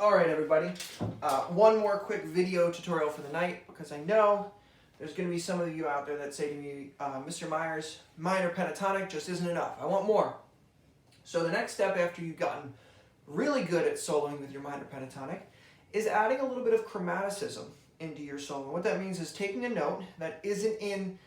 All right, everybody. One more quick video tutorial for the night, because I know there's going to be some of you out there that say to me, Mr. Myers, minor pentatonic just isn't enough. I want more. So the next step after you've gotten really good at soloing with your minor pentatonic is adding a little bit of chromaticism into your solo. What that means is taking a note that isn't in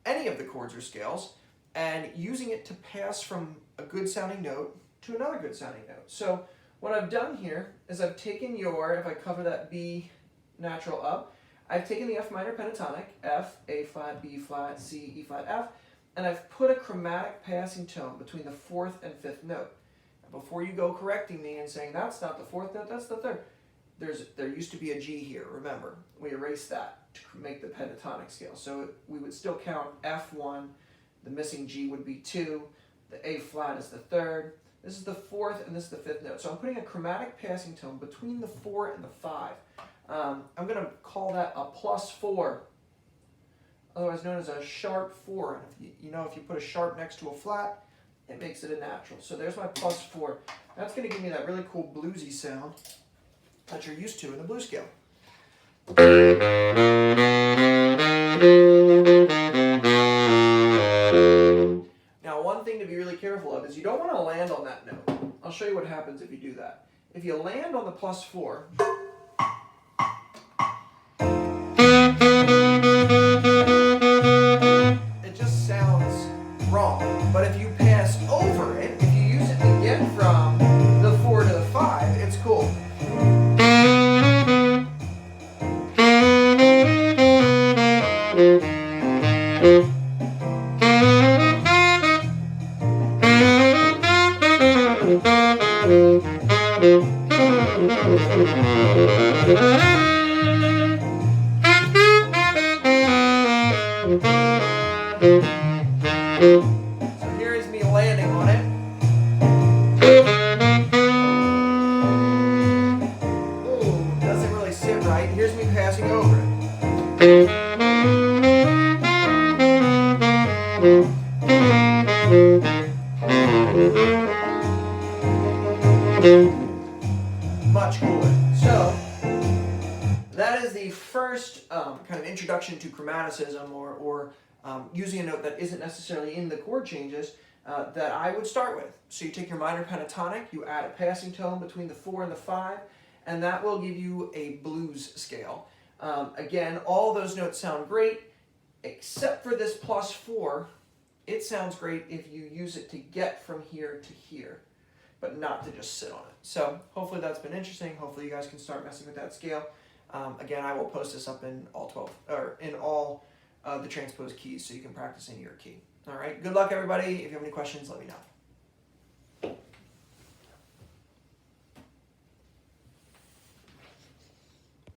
any of the chords or scales and using it to pass from a good sounding note to another good sounding note. So what I've done here is I've taken if I cover that B natural up, I've taken the F minor pentatonic, F, A flat, B flat, C, E flat, F, and I've put a chromatic passing tone between the fourth and fifth note. Now, before you go correcting me and saying that's not the fourth note, that's the third, there used to be a G here, remember. We erased that to make the pentatonic scale. So we would still count F1, the missing G would be 2, the A flat is the third, this is the fourth, and this is the fifth note. So I'm putting a chromatic passing tone between the 4 and the 5. I'm going to call that a +4, otherwise known as a sharp 4. And if you put a sharp next to a flat, it makes it a natural. So there's my +4. That's going to give me that really cool bluesy sound that you're used to in the blues scale. Now, one thing to be really careful of is you don't want to land on that note. I'll show you what happens if you do that. If you land on the +4, it just sounds wrong. But if you pass over it, if you use it to get from the 4 to the 5, it's cool. So here is me landing on it. Ooh, doesn't really sit right. Here's me passing over it. Much cooler. So that is the first kind of introduction to chromaticism or using a note that isn't necessarily in the chord changes that I would start with. So you take your minor pentatonic, you add a passing tone between the 4 and the 5, and that will give you a blues scale. Again, all those notes sound great, except for this +4. It sounds great if you use it to get from here to here, but not to just sit on it. So hopefully that's been interesting. Hopefully you guys can start messing with that scale. Again, I will post this up in all 12 or in all the transposed keys so you can practice in your key. All right. Good luck, everybody. If you have any questions, let me know.